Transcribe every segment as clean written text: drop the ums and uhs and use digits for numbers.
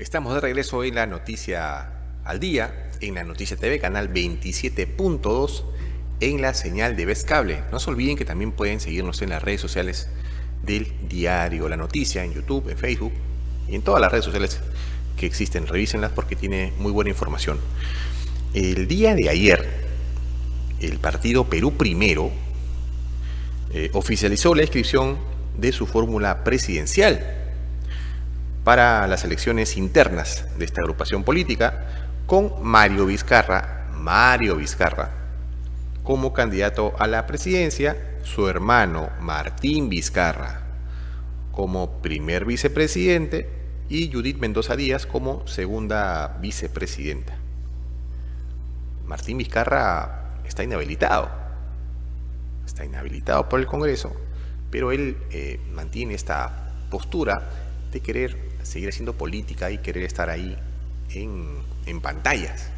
Estamos de regreso en la Noticia al Día, en la Noticia TV, canal 27.2, en la señal de Vez Cable. No se olviden que también pueden seguirnos en las redes sociales del diario La Noticia, en YouTube, en Facebook y en todas las redes sociales que existen. Revísenlas porque tiene muy buena información. El día de ayer, el partido Perú Primero oficializó la inscripción de su fórmula presidencial para las elecciones internas de esta agrupación política, con Mario Vizcarra como candidato a la presidencia, su hermano Martín Vizcarra como primer vicepresidente y Judith Mendoza Díaz como segunda vicepresidenta. Martín Vizcarra está inhabilitado por el Congreso, pero él mantiene esta postura de querer seguir haciendo política y querer estar ahí en pantallas.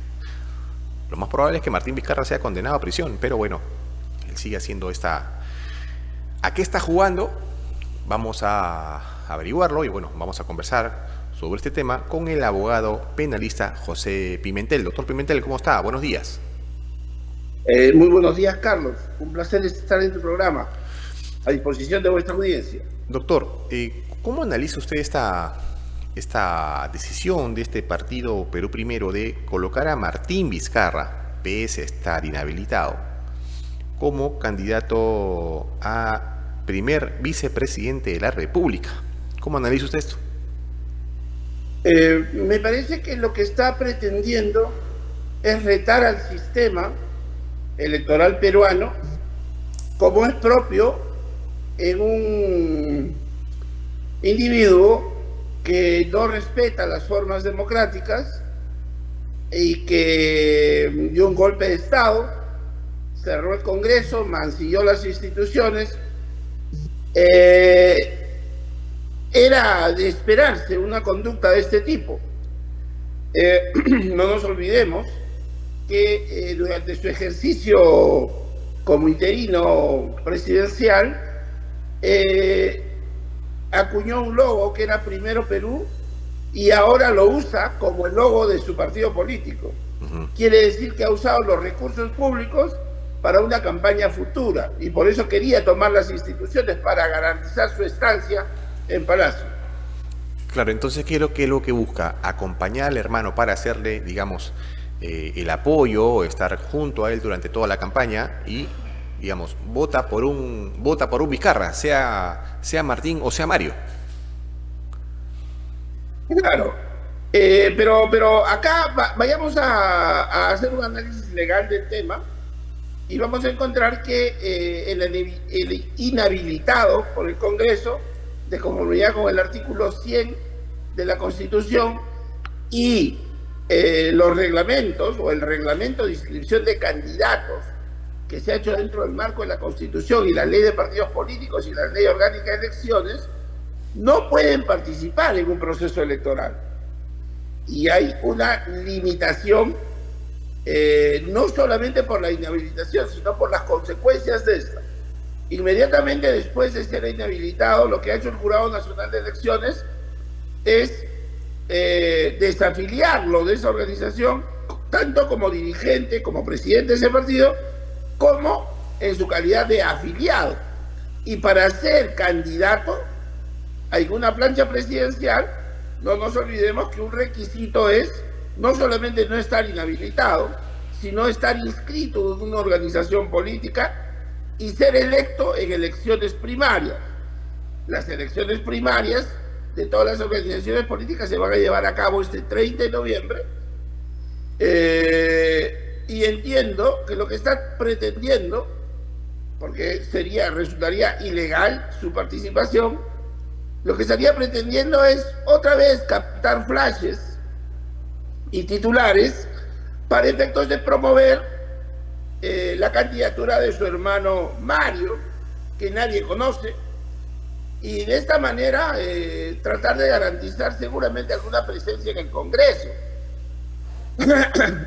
Lo más probable es que Martín Vizcarra sea condenado a prisión, pero bueno, él sigue haciendo esta... ¿A qué está jugando? Vamos a averiguarlo y bueno, vamos a conversar sobre este tema con el abogado penalista José Pimentel. Doctor Pimentel, ¿cómo está? Buenos días. Muy buenos días, Carlos. Un placer estar en tu programa, a disposición de vuestra audiencia. Doctor, ¿cómo analiza usted esta decisión de este partido Perú Primero de colocar a Martín Vizcarra, pese a estar inhabilitado, como candidato a primer vicepresidente de la República? ¿Cómo analiza usted esto? Me parece que lo que está pretendiendo es retar al sistema electoral peruano, como es propio en un individuo que no respeta las formas democráticas y que dio un golpe de Estado, cerró el Congreso, mancilló las instituciones. Era de esperarse una conducta de este tipo. No nos olvidemos que durante su ejercicio como interino presidencial acuñó un logo que era Primero Perú y ahora lo usa como el logo de su partido político. Quiere decir que ha usado los recursos públicos para una campaña futura y por eso quería tomar las instituciones para garantizar su estancia en Palacio. Claro, entonces, ¿qué es lo que busca? Acompañar al hermano para hacerle, digamos, el apoyo, estar junto a él durante toda la campaña y, digamos, vota por un Vizcarra, sea Martín o sea Mario. Claro, pero acá vayamos a hacer un análisis legal del tema y vamos a encontrar que el inhabilitado por el Congreso, de conformidad con el artículo 100 de la Constitución y los reglamentos o el reglamento de inscripción de candidatos que se ha hecho dentro del marco de la Constitución y la Ley de Partidos Políticos y la Ley Orgánica de Elecciones, no pueden participar en un proceso electoral. Y hay una limitación, no solamente por la inhabilitación, sino por las consecuencias de esta. Inmediatamente después de ser inhabilitado, lo que ha hecho el Jurado Nacional de Elecciones es desafiliarlo de esa organización, tanto como dirigente, como presidente de ese partido, como en su calidad de afiliado. Y para ser candidato a alguna plancha presidencial, no nos olvidemos que un requisito es no solamente no estar inhabilitado, sino estar inscrito en una organización política y ser electo en elecciones primarias. Las elecciones primarias de todas las organizaciones políticas se van a llevar a cabo este 30 de noviembre. Y entiendo que lo que está pretendiendo, porque resultaría ilegal su participación, lo que estaría pretendiendo es otra vez captar flashes y titulares para efectos de promover la candidatura de su hermano Mario, que nadie conoce, y de esta manera tratar de garantizar seguramente alguna presencia en el Congreso.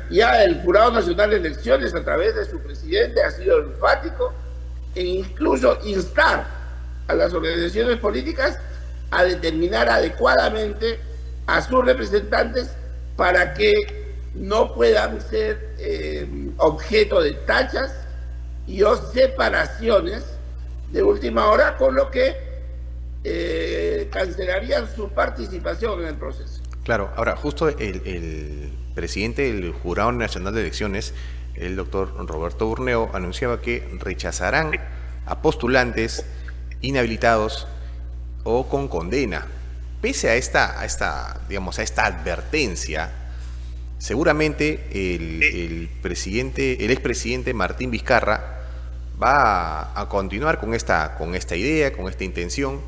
Ya el Jurado Nacional de Elecciones, a través de su presidente, ha sido enfático e incluso instar a las organizaciones políticas a determinar adecuadamente a sus representantes para que no puedan ser objeto de tachas y o separaciones de última hora, con lo que cancelarían su participación en el proceso. Claro, ahora justo el presidente del Jurado Nacional de Elecciones, el doctor Roberto Burneo, anunciaba que rechazarán a postulantes inhabilitados o con condena. Pese a esta advertencia, seguramente el expresidente Martín Vizcarra va a continuar con esta idea, con esta intención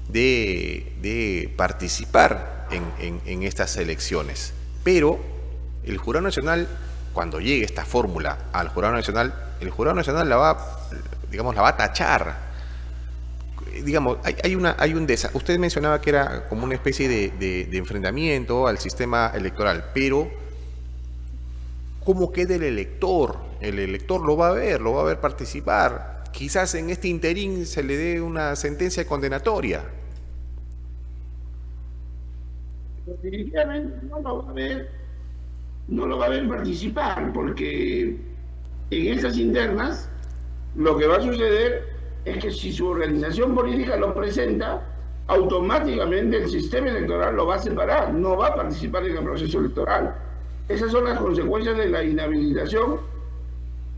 de participar en estas elecciones. Pero el Jurado Nacional, cuando llegue esta fórmula al Jurado Nacional, el Jurado Nacional la va a tachar. Digamos, usted mencionaba que era como una especie de enfrentamiento al sistema electoral, pero ¿cómo queda el elector? El elector lo va a ver participar. Quizás en este interín se le dé una sentencia condenatoria. Definitivamente no lo va a ver participar, porque en esas internas lo que va a suceder es que si su organización política lo presenta, automáticamente el sistema electoral lo va a separar, no va a participar en el proceso electoral. Esas son las consecuencias de la inhabilitación,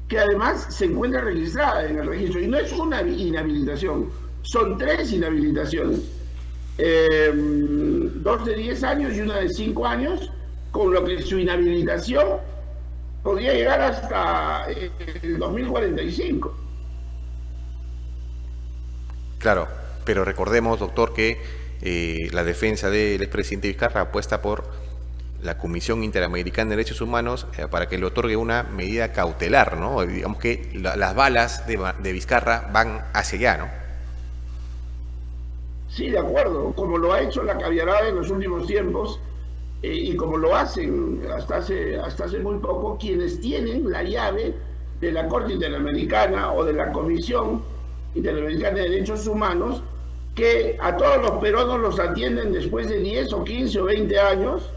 que además se encuentra registrada en el registro. Y no es una inhabilitación, son 3 inhabilitaciones. 2 de 10 años y una de 5 años, con lo que su inhabilitación podría llegar hasta el 2045. Claro, pero recordemos, doctor, que la defensa del expresidente Vizcarra apuesta por la Comisión Interamericana de Derechos Humanos para que le otorgue una medida cautelar, ¿no? Digamos que las balas de Vizcarra van hacia allá, ¿no? Sí, de acuerdo, como lo ha hecho la caviarada en los últimos tiempos, y como lo hacen hasta hace muy poco quienes tienen la llave de la Corte Interamericana o de la Comisión Interamericana de Derechos Humanos, que a todos los peruanos los atienden después de 10 o 15 o 20 años,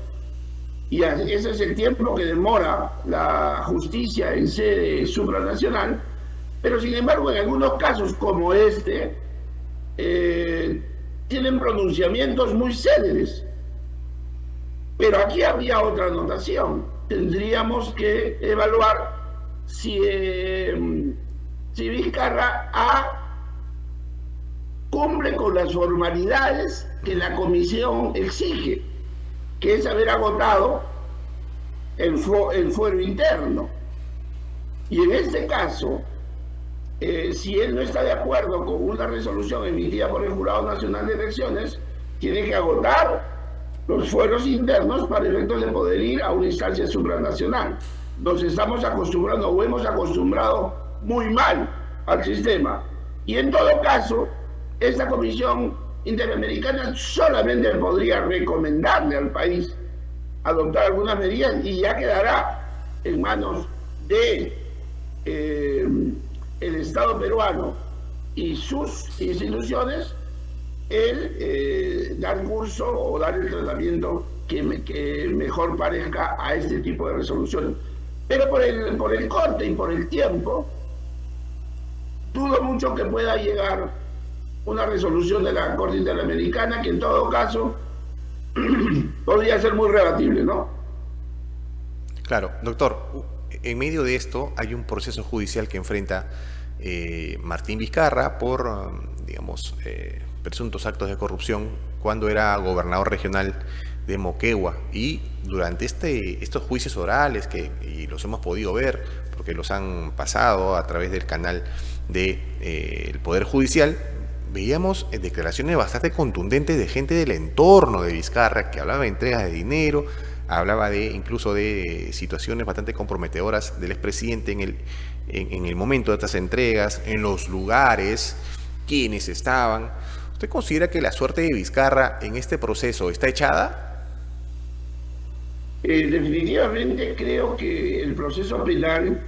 y ese es el tiempo que demora la justicia en sede supranacional. Pero sin embargo, en algunos casos como este, tienen pronunciamientos muy céleres. Pero aquí habría otra anotación. Tendríamos que evaluar si Vizcarra cumple con las formalidades que la comisión exige, que es haber agotado el fuero interno. Y en este caso, si él no está de acuerdo con una resolución emitida por el Jurado Nacional de Elecciones, tiene que agotar los fueros internos para efectos de poder ir a una instancia supranacional. Nos estamos acostumbrando o hemos acostumbrado muy mal al sistema. Y en todo caso, esta Comisión Interamericana solamente podría recomendarle al país adoptar algunas medidas, y ya quedará en manos de el Estado peruano y sus instituciones el dar curso o dar el tratamiento que mejor parezca a este tipo de resoluciones. Pero por el corte y por el tiempo, dudo mucho que pueda llegar una resolución de la Corte Interamericana, que en todo caso podría ser muy rebatible, ¿no? Claro, doctor, en medio de esto hay un proceso judicial que enfrenta Martín Vizcarra por, presuntos actos de corrupción cuando era gobernador regional de Moquegua, y durante estos juicios orales y los hemos podido ver porque los han pasado a través del canal del Poder Judicial, veíamos declaraciones bastante contundentes de gente del entorno de Vizcarra que hablaba de entregas de dinero, hablaba incluso de situaciones bastante comprometedoras del expresidente en el momento de estas entregas, en los lugares, quienes estaban. ¿Usted considera que la suerte de Vizcarra en este proceso está echada? Definitivamente creo que el proceso penal,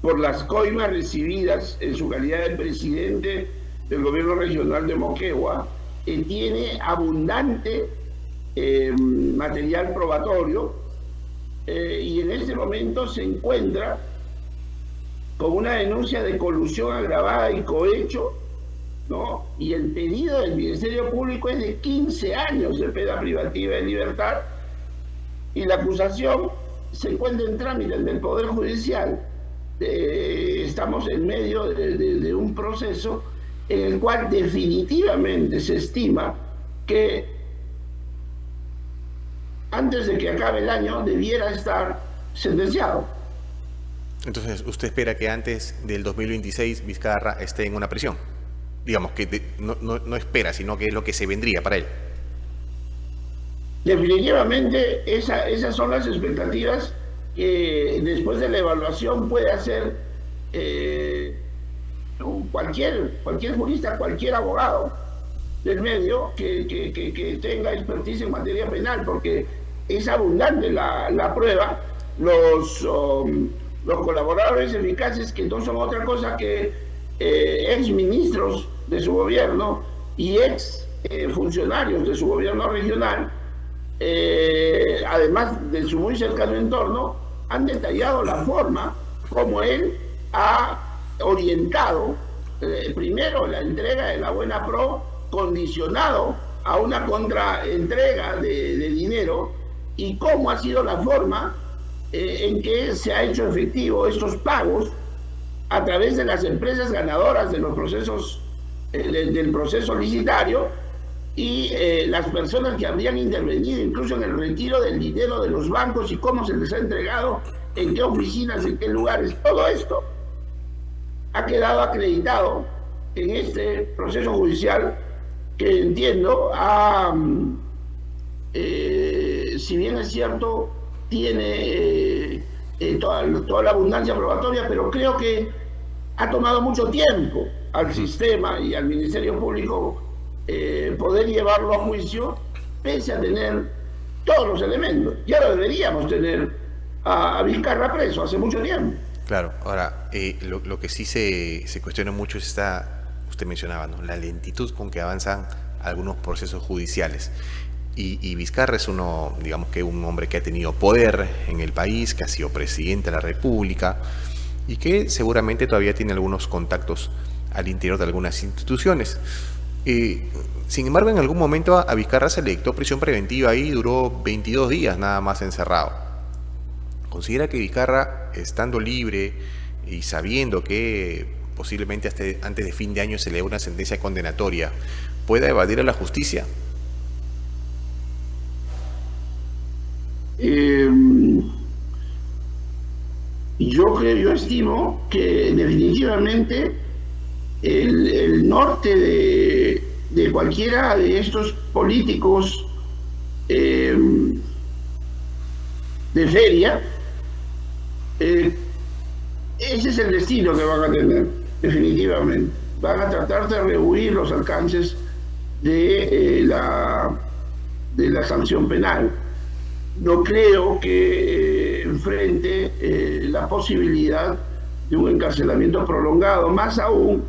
por las coimas recibidas en su calidad de presidente del gobierno regional de Moquegua, tiene abundante material probatorio, y en este momento se encuentra con una denuncia de colusión agravada y cohecho, ¿no? Y el pedido del Ministerio Público es de 15 años de pena privativa de libertad, y la acusación se encuentra en trámite ante el Poder Judicial. Estamos en medio de un proceso en el cual definitivamente se estima que antes de que acabe el año debiera estar sentenciado. Entonces, ¿usted espera que antes del 2026 Vizcarra esté en una prisión? Digamos que no espera, sino que es lo que se vendría para él. Definitivamente esas son las expectativas que después de la evaluación puede hacer cualquier jurista, cualquier abogado del medio que tenga expertise en materia penal, porque es abundante la prueba. Los colaboradores eficaces, que no son otra cosa que ex ministros de su gobierno y ex funcionarios de su gobierno regional, además de su muy cercano entorno, han detallado la forma como él ha orientado primero la entrega de la buena pro, condicionado a una contraentrega de dinero, y cómo ha sido la forma en que se ha hecho efectivo estos pagos a través de las empresas ganadoras de los procesos del proceso licitario, y las personas que habrían intervenido incluso en el retiro del dinero de los bancos y cómo se les ha entregado, en qué oficinas, en qué lugares. Todo esto ha quedado acreditado en este proceso judicial, que entiendo si bien es cierto, tiene toda la abundancia probatoria, pero creo que ha tomado mucho tiempo al sistema y al Ministerio Público poder llevarlo a juicio, pese a tener todos los elementos. Ya lo deberíamos tener a Vizcarra preso hace mucho tiempo. Claro, ahora, lo que sí se cuestiona mucho es usted mencionaba, ¿no?, la lentitud con que avanzan algunos procesos judiciales. Y Vizcarra es digamos que un hombre que ha tenido poder en el país, que ha sido presidente de la República y que seguramente todavía tiene algunos contactos al interior de algunas instituciones. Sin embargo, en algún momento a Vizcarra se le dictó prisión preventiva y duró 22 días nada más encerrado. ¿Considera que Vizcarra, estando libre y sabiendo que posiblemente antes de fin de año se le dé una sentencia condenatoria, pueda evadir a la justicia? Yo estimo que definitivamente el norte de cualquiera de estos políticos de feria, ese es el destino que van a tener, definitivamente. Van a tratar de rehuir los alcances de la sanción penal. No creo que enfrente la posibilidad de un encarcelamiento prolongado, más aún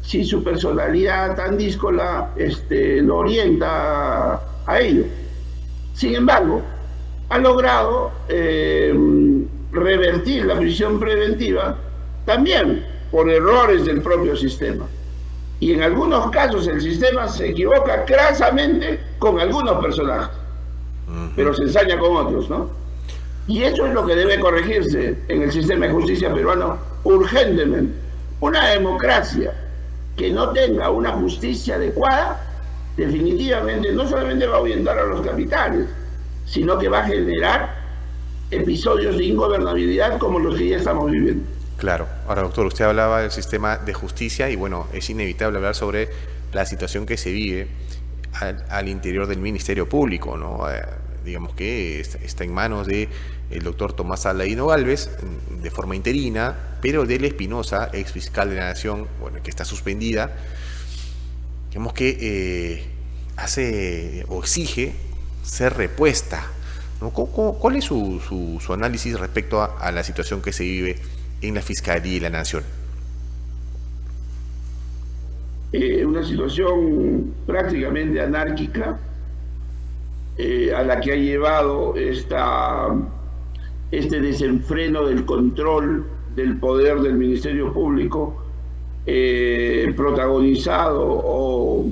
si su personalidad tan díscola lo orienta a ello. Sin embargo, ha logrado revertir la prisión preventiva también por errores del propio sistema. Y en algunos casos el sistema se equivoca crasamente con algunos personajes, pero se ensaña con otros, ¿no? Y eso es lo que debe corregirse en el sistema de justicia peruano urgentemente. Una democracia que no tenga una justicia adecuada, definitivamente no solamente va a ahuyentar a los capitales, sino que va a generar episodios de ingobernabilidad como los que ya estamos viviendo. Claro. Ahora, doctor, usted hablaba del sistema de justicia y bueno, es inevitable hablar sobre la situación que se vive al interior del Ministerio Público, ¿no? Digamos que está en manos del doctor Tomás Saladino Gálvez de forma interina, pero Del Espinosa, ex fiscal de la Nación, bueno, que está suspendida, digamos que hace o exige ser repuesta, ¿no? ¿Cuál es su análisis respecto a la situación que se vive en la Fiscalía y la Nación? Una situación prácticamente anárquica, a la que ha llevado este desenfreno del control del poder del Ministerio Público, protagonizado o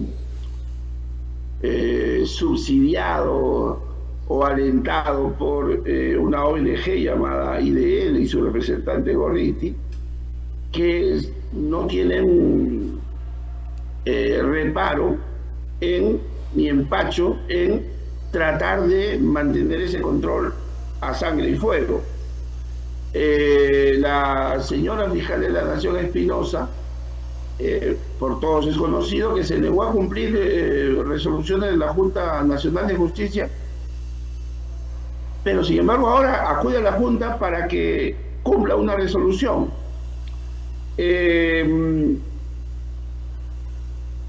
subsidiado o alentado por una ONG llamada IDL y su representante Gorriti, que no tienen reparo ni empacho en tratar de mantener ese control a sangre y fuego. La señora fiscal de la Nación Espinosa, por todos es conocido que se negó a cumplir resoluciones de la Junta Nacional de Justicia, pero sin embargo ahora acude a la Junta para que cumpla una resolución.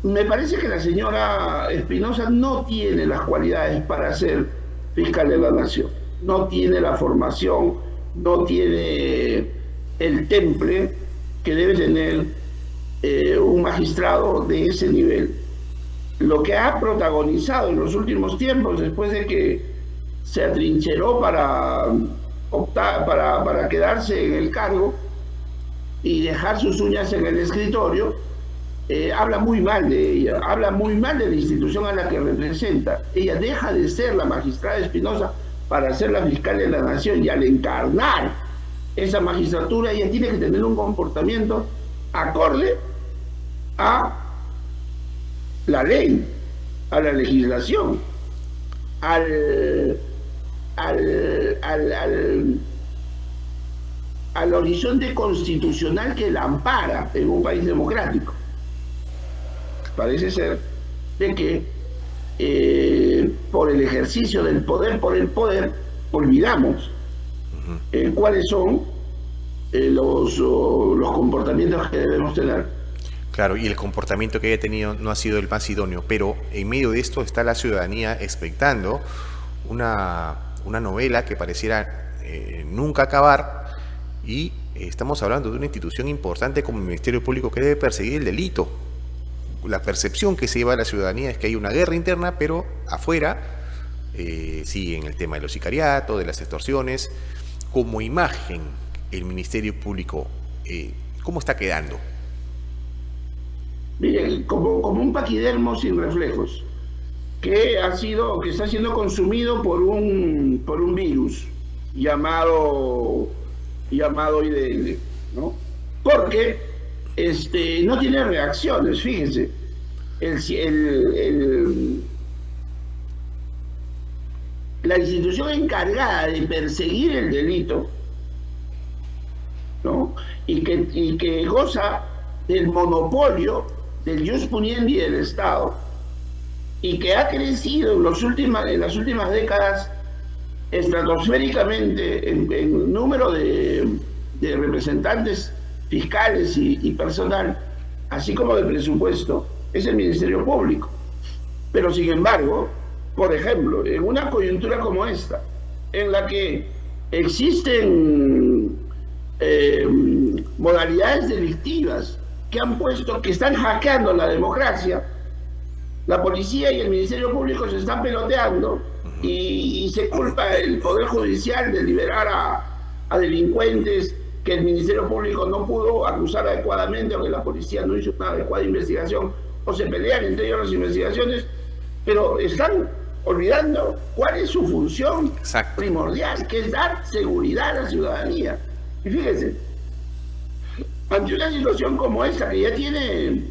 Me parece que la señora Espinosa no tiene las cualidades para ser fiscal de la Nación, no tiene la formación, no tiene el temple que debe tener un magistrado de ese nivel. Lo que ha protagonizado en los últimos tiempos, después de que se atrincheró para quedarse en el cargo y dejar sus uñas en el escritorio, habla muy mal de ella, habla muy mal de la institución a la que representa. Ella deja de ser la magistrada Espinosa para ser la fiscal de la Nación, y al encarnar esa magistratura ella tiene que tener un comportamiento acorde a la ley, a la legislación, al horizonte constitucional que la ampara en un país democrático. Parece ser de que por el ejercicio del poder por el poder olvidamos cuáles son los comportamientos que debemos tener. Claro, y el comportamiento que haya tenido no ha sido el más idóneo, pero en medio de esto está la ciudadanía expectando una novela que pareciera nunca acabar, y estamos hablando de una institución importante como el Ministerio Público, que debe perseguir el delito. La percepción que se lleva a la ciudadanía es que hay una guerra interna, pero afuera siguen el tema de los sicariatos, de las extorsiones. Como imagen, el Ministerio Público, ¿cómo está quedando? Miren, como un paquidermo sin reflejos, que está siendo consumido por un virus llamado IDL, ¿no? Porque no tiene reacciones, fíjense. La institución encargada de perseguir el delito, ¿no? y que goza del monopolio del jus puniendi del Estado, y que ha crecido en las últimas décadas estratosféricamente en número de representantes fiscales y personal, así como de presupuesto, es el Ministerio Público. Pero sin embargo, por ejemplo, en una coyuntura como esta, en la que existen modalidades delictivas que están hackeando la democracia, la policía y el Ministerio Público se están peloteando y se culpa el Poder Judicial de liberar a delincuentes que el Ministerio Público no pudo acusar adecuadamente, o que la policía no hizo una adecuada investigación, o se pelean entre ellos las investigaciones, pero están olvidando cuál es su función primordial, que es dar seguridad a la ciudadanía. Y fíjense, ante una situación como esta, que ya tiene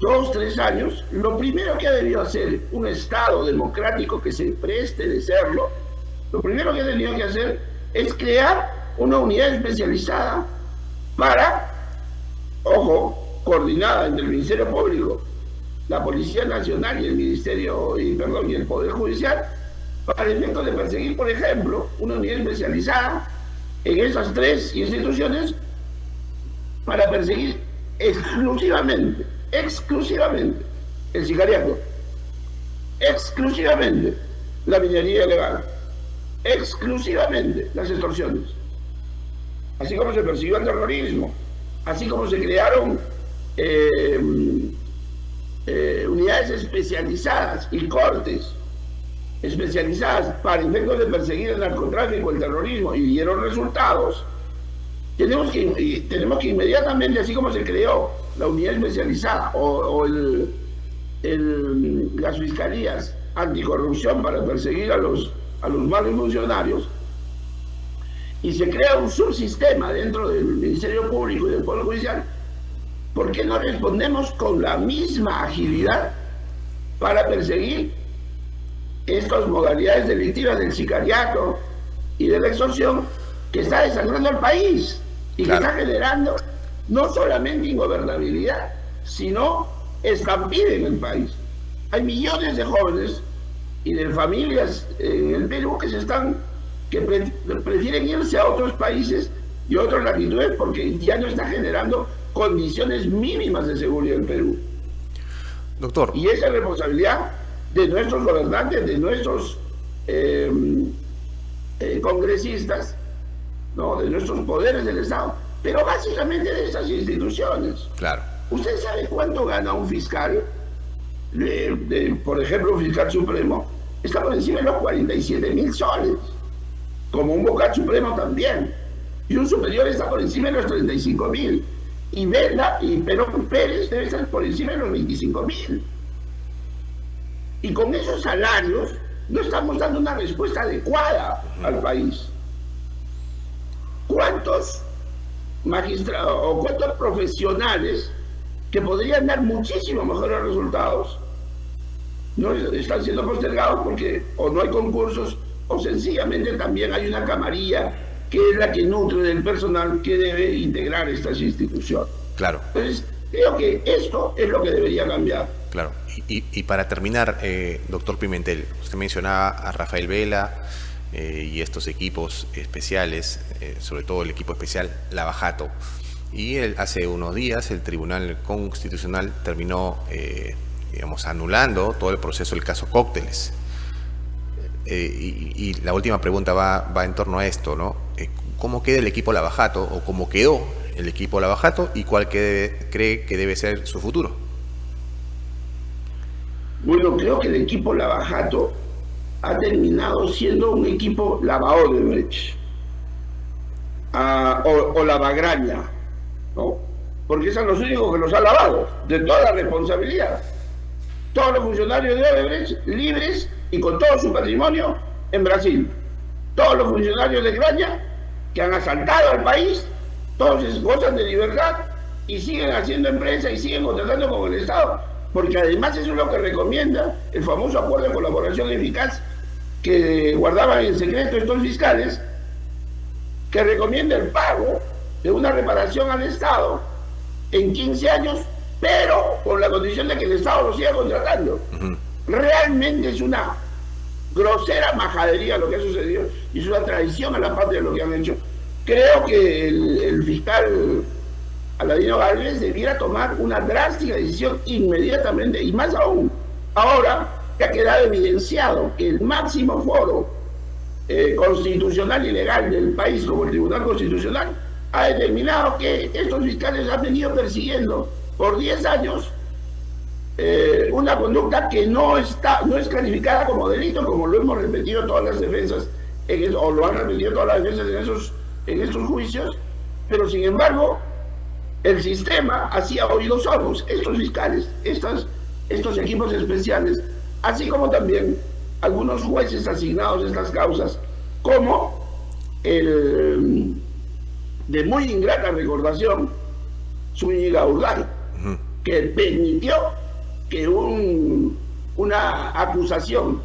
2, 3 años, lo primero que ha debido hacer un Estado democrático que se preste de serlo, lo primero que ha tenido que hacer es crear una unidad especializada para, ojo, coordinada entre el Ministerio Público, la Policía Nacional y el Poder Judicial, para el efecto de perseguir, por ejemplo, una unidad especializada en esas 3 instituciones para perseguir exclusivamente el sicariato, exclusivamente la minería ilegal, exclusivamente las extorsiones, así como se persiguió el terrorismo, así como se crearon unidades especializadas y cortes especializadas para efectos de perseguir el narcotráfico, el terrorismo, y dieron resultados, tenemos que inmediatamente, así como se creó la unidad especializada o las fiscalías anticorrupción para perseguir a los malos funcionarios, y se crea un subsistema dentro del Ministerio Público y del Poder Judicial, ¿por qué no respondemos con la misma agilidad para perseguir estas modalidades delictivas del sicariato y de la extorsión que está desangrando al país y que está generando no solamente ingobernabilidad, sino estampida en el país? Hay millones de jóvenes y de familias en el Perú que prefieren irse a otros países y a otras latitudes porque ya no está generando condiciones mínimas de seguridad en Perú. Doctor. Y esa es responsabilidad de nuestros gobernantes, de nuestros congresistas, ¿no? De nuestros poderes del Estado, pero básicamente de estas instituciones. Claro. ¿Usted sabe cuánto gana un fiscal? Por ejemplo, un fiscal supremo está por encima de los 47.000 soles, como un vocal supremo también, y un superior está por encima de los 35.000, y Perón Pérez debe estar por encima de los 25.000. Y con esos salarios no estamos dando una respuesta adecuada al país. ¿Cuántos magistrados o cuántos profesionales que podrían dar muchísimo mejores resultados no están siendo postergados porque o no hay concursos o sencillamente también hay una camarilla que es la que nutre del personal que debe integrar estas instituciones? Claro. Entonces, creo que esto es lo que debería cambiar. Claro. Y para terminar, doctor Pimentel, usted mencionaba a Rafael Vela y estos equipos especiales, sobre todo el equipo especial Lavajato. Y hace unos días el Tribunal Constitucional terminó, anulando todo el proceso del caso Cócteles. Y la última pregunta va en torno a esto, ¿no? ¿Cómo queda el equipo Lavajato o cómo quedó el equipo Lavajato y cuál cree que debe ser su futuro? Bueno, creo que el equipo Lavajato ha terminado siendo un equipo Lavaodebrecht o Lavagraña, ¿no? Porque son los únicos que los ha lavado de toda la responsabilidad. Todos los funcionarios de Odebrecht libres y con todo su patrimonio en Brasil. Todos los funcionarios de Graña que han asaltado al país, todos gozan de libertad y siguen haciendo empresa y siguen contratando con el Estado, porque además eso es lo que recomienda el famoso acuerdo de colaboración eficaz que guardaban en secreto estos fiscales, que recomienda el pago de una reparación al Estado en 15 años, pero con la condición de que el Estado lo siga contratando. Realmente es una grosera majadería lo que ha sucedido y es una traición a la patria lo que han hecho. Creo que el fiscal Aladino Gálvez debiera tomar una drástica decisión inmediatamente, y más aún ahora que ha quedado evidenciado que el máximo foro constitucional y legal del país, como el Tribunal Constitucional, ha determinado que estos fiscales han venido persiguiendo por 10 años una conducta que no es calificada como delito, como lo hemos repetido todas las defensas, o lo han repetido todas las defensas en estos juicios, pero sin embargo el sistema hacía oídos sordos. Estos fiscales, estos equipos especiales, así como también algunos jueces asignados a estas causas, como el de muy ingrata recordación Zúñiga Urday, que permitió que una acusación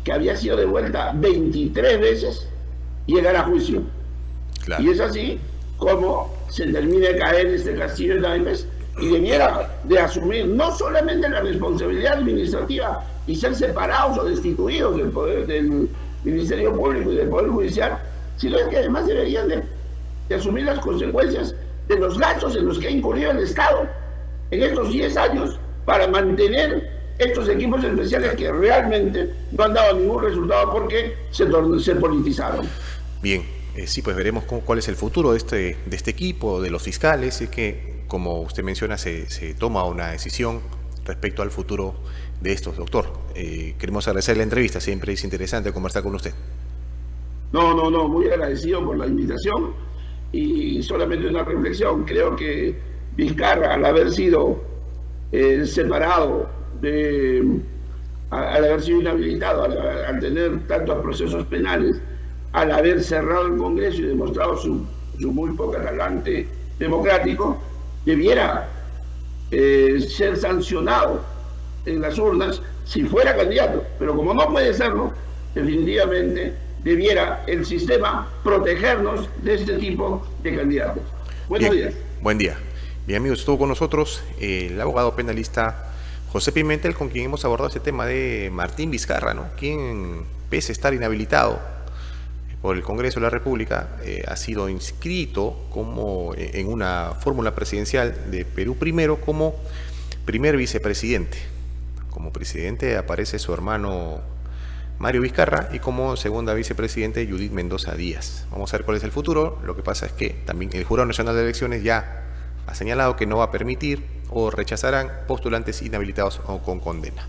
que había sido devuelta 23 veces llegara a juicio. Claro. Y es así como se termina de caer este castillo de naipes y debiera de asumir no solamente la responsabilidad administrativa y ser separados o destituidos del poder del Ministerio Público y del Poder Judicial, sino que además deberían de asumir las consecuencias de los gastos en los que ha incurrido el Estado en estos 10 años para mantener estos equipos especiales que realmente no han dado ningún resultado porque se politizaron. Bien, sí, pues veremos cuál es el futuro de este equipo, de los fiscales. Es que, como usted menciona, se toma una decisión respecto al futuro de estos, doctor. Queremos agradecer la entrevista, siempre es interesante conversar con usted. No, muy agradecido por la invitación y solamente una reflexión. Creo que Vizcarra, al haber sido separado, al haber sido inhabilitado, al tener tantos procesos penales, al haber cerrado el Congreso y demostrado su muy poco talante democrático, debiera ser sancionado en las urnas si fuera candidato. Pero como no puede serlo, definitivamente debiera el sistema protegernos de este tipo de candidatos. Buenos días. Buen día. Bien, amigos, estuvo con nosotros el abogado penalista José Pimentel, con quien hemos abordado este tema de Martín Vizcarra, ¿no? Quien, pese a estar inhabilitado por el Congreso de la República, ha sido inscrito como en una fórmula presidencial de Perú Primero como primer vicepresidente. Como presidente aparece su hermano Mario Vizcarra y como segunda vicepresidente Judith Mendoza Díaz. Vamos a ver cuál es el futuro. Lo que pasa es que también el Jurado Nacional de Elecciones ya ha señalado que no va a permitir o rechazarán postulantes inhabilitados o con condena.